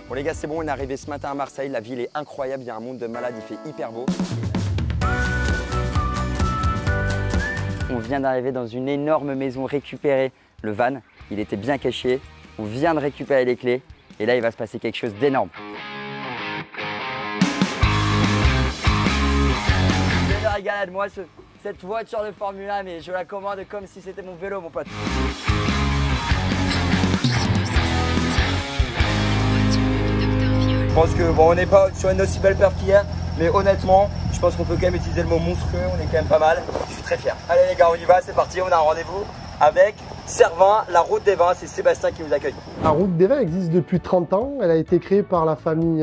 Bon les gars, c'est bon, on est arrivé ce matin à Marseille. La ville est incroyable, il y a un monde de malades, il fait hyper beau. On vient d'arriver dans une énorme maison récupérée. Le van, il était bien caché. On vient de récupérer les clés. Et là, il va se passer quelque chose d'énorme. C'est la régalade, moi, cette voiture de Formule 1, mais je la commande comme si c'était mon vélo, mon pote. Je pense que bon, on n'est pas sur une aussi belle perf qu'hier, mais honnêtement, je pense qu'on peut quand même utiliser le mot monstrueux, on est quand même pas mal. Je suis très fier. Allez les gars, on y va, c'est parti, on a un rendez-vous avec Cervin, la route des vins, c'est Sébastien qui nous accueille. La route des vins existe depuis 30 ans, elle a été créée par la famille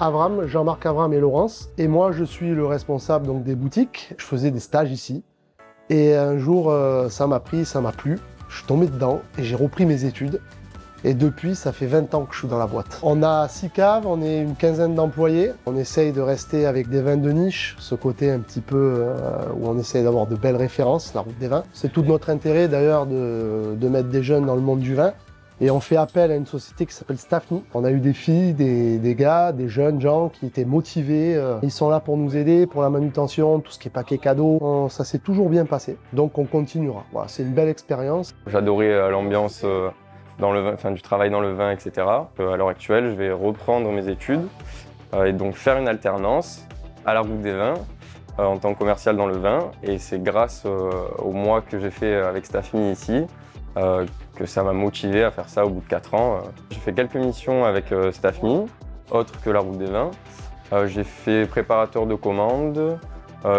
Avram, Jean-Marc Avram et Laurence. Et moi, je suis le responsable donc, des boutiques. Je faisais des stages ici. Et un jour, ça m'a pris, ça m'a plu. Je suis tombé dedans et j'ai repris mes études. Et depuis, ça fait 20 ans que je suis dans la boîte. On a 6 caves, on est une quinzaine d'employés. On essaye de rester avec des vins de niche, ce côté un petit peu où on essaye d'avoir de belles références, la route des vins. C'est tout notre intérêt d'ailleurs de mettre des jeunes dans le monde du vin. Et on fait appel à une société qui s'appelle Staffny. On a eu des filles, des gars, des jeunes gens qui étaient motivés. Ils sont là pour nous aider, pour la manutention, tout ce qui est paquet cadeau. Ça s'est toujours bien passé. Donc on continuera. Voilà, c'est une belle expérience. J'adorais l'ambiance dans le vin, enfin, du travail dans le vin, etc. À l'heure actuelle, je vais reprendre mes études et donc faire une alternance à la route des vins en tant que commercial dans le vin. Et c'est grâce au mois que j'ai fait avec Staffny ici que ça m'a motivé à faire ça au bout de 4 ans. J'ai fait quelques missions avec Staffny, autres que la route des vins. J'ai fait préparateur de commandes.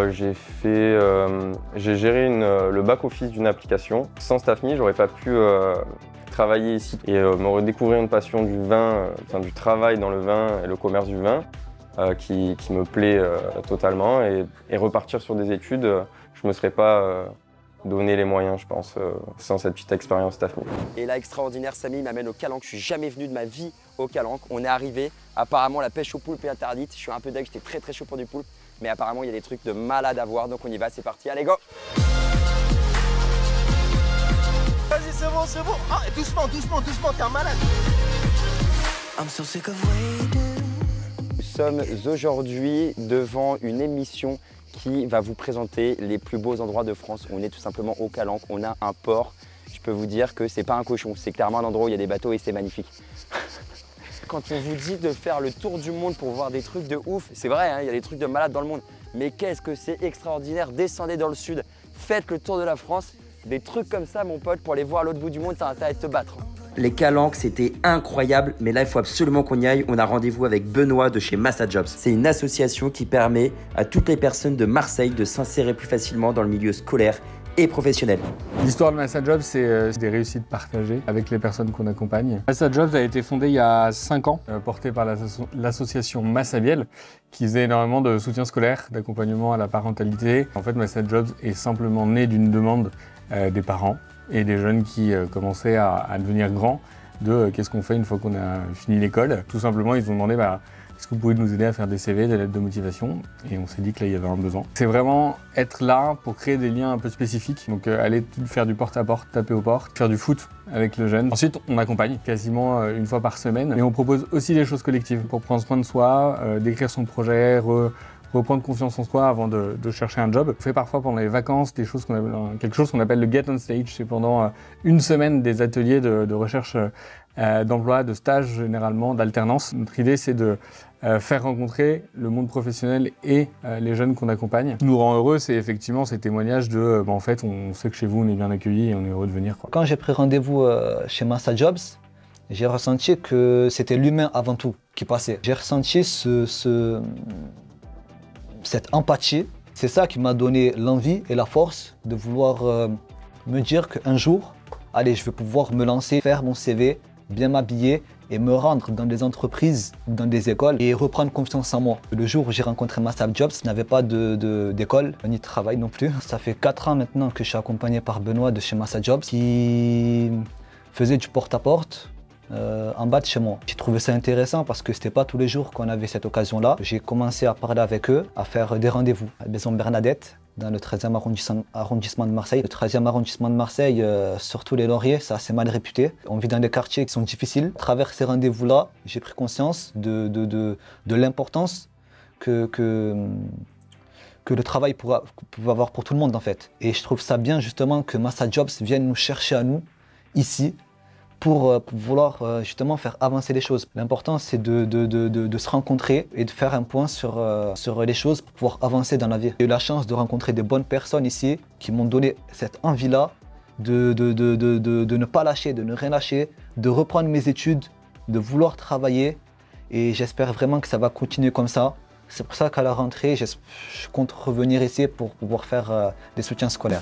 J'ai géré le back-office d'une application. Sans Staffny, j'aurais pas pu travailler ici et me redécouvrir une passion du vin, du travail dans le vin et le commerce du vin qui me plaît totalement et repartir sur des études, je me serais pas donné les moyens, je pense, sans cette petite expérience Staffny. Et là, extraordinaire, Samy m'amène au Calanque. Je suis jamais venu de ma vie au Calanque. On est arrivé, apparemment la pêche au poulpe est interdite. Je suis un peu deg, j'étais très chaud pour du poulpe, mais apparemment il y a des trucs de malade à voir, donc on y va, c'est parti, allez go! Vas-y, c'est bon, c'est bon. Ah, doucement, doucement, doucement, t'es un malade. Nous sommes aujourd'hui devant une émission qui va vous présenter les plus beaux endroits de France. On est tout simplement au Calanque, on a un port. Je peux vous dire que c'est pas un cochon, c'est clairement un endroit où il y a des bateaux et c'est magnifique. Quand on vous dit de faire le tour du monde pour voir des trucs de ouf, c'est vrai, hein, il y a des trucs de malade dans le monde. Mais qu'est-ce que c'est extraordinaire, descendez dans le sud, faites le tour de la France. Des trucs comme ça, mon pote, pour aller voir à l'autre bout du monde, t'as intérêt à te battre. Les Calanques, c'était incroyable, mais là, il faut absolument qu'on y aille. On a rendez-vous avec Benoît de chez Massa Jobs. C'est une association qui permet à toutes les personnes de Marseille de s'insérer plus facilement dans le milieu scolaire et professionnel. L'histoire de Massa Jobs, c'est des réussites partagées avec les personnes qu'on accompagne. Massa Jobs a été fondé il y a 5 ans, porté par l'association Massa Biel, qui faisait énormément de soutien scolaire, d'accompagnement à la parentalité. En fait, Massa Jobs est simplement né d'une demande des parents et des jeunes qui commençaient à devenir grands de qu'est-ce qu'on fait une fois qu'on a fini l'école. Tout simplement, ils ont demandé est-ce que vous pouvez nous aider à faire des CV, des lettres de motivation? Et on s'est dit que là, il y avait un besoin. C'est vraiment être là pour créer des liens un peu spécifiques. Donc aller faire du porte-à-porte, taper aux portes, faire du foot avec le jeune. Ensuite, on accompagne quasiment une fois par semaine. Et on propose aussi des choses collectives pour prendre soin de soi, d'écrire son projet, reprendre confiance en soi avant de chercher un job. On fait parfois pendant les vacances quelque chose qu'on appelle le Get on Stage. C'est pendant une semaine des ateliers de recherche d'emploi, de stage généralement, d'alternance. Notre idée, c'est de faire rencontrer le monde professionnel et les jeunes qu'on accompagne. Ce qui nous rend heureux, c'est effectivement ces témoignages de en fait, on sait que chez vous, on est bien accueillis et on est heureux de venir. Quand j'ai pris rendez-vous chez Massa Jobs, j'ai ressenti que c'était l'humain avant tout qui passait. J'ai ressenti cette empathie. C'est ça qui m'a donné l'envie et la force de vouloir me dire qu'un jour, allez, je vais pouvoir me lancer, faire mon CV, bien m'habiller et me rendre dans des entreprises, dans des écoles et reprendre confiance en moi. Le jour où j'ai rencontré Massa Jobs, je n'avais pas d'école, ni de travail non plus. Ça fait 4 ans maintenant que je suis accompagné par Benoît de chez Massa Jobs qui faisait du porte-à-porte. en bas de chez moi. J'ai trouvé ça intéressant parce que c'était pas tous les jours qu'on avait cette occasion-là. J'ai commencé à parler avec eux, à faire des rendez-vous à la Maison Bernadette, dans le 13e arrondissement de Marseille. Le 13e arrondissement de Marseille, surtout les Lauriers, c'est assez mal réputé. On vit dans des quartiers qui sont difficiles. À travers ces rendez-vous-là, j'ai pris conscience de l'importance que le travail pouvait avoir pour tout le monde en fait. Et je trouve ça bien justement que Massa Jobs vienne nous chercher à nous, ici, pour vouloir justement faire avancer les choses. L'important c'est de se rencontrer et de faire un point sur les choses pour pouvoir avancer dans la vie. J'ai eu la chance de rencontrer des bonnes personnes ici qui m'ont donné cette envie-là de ne pas lâcher, de ne rien lâcher, de reprendre mes études, de vouloir travailler et j'espère vraiment que ça va continuer comme ça. C'est pour ça qu'à la rentrée, je compte revenir ici pour pouvoir faire des soutiens scolaires.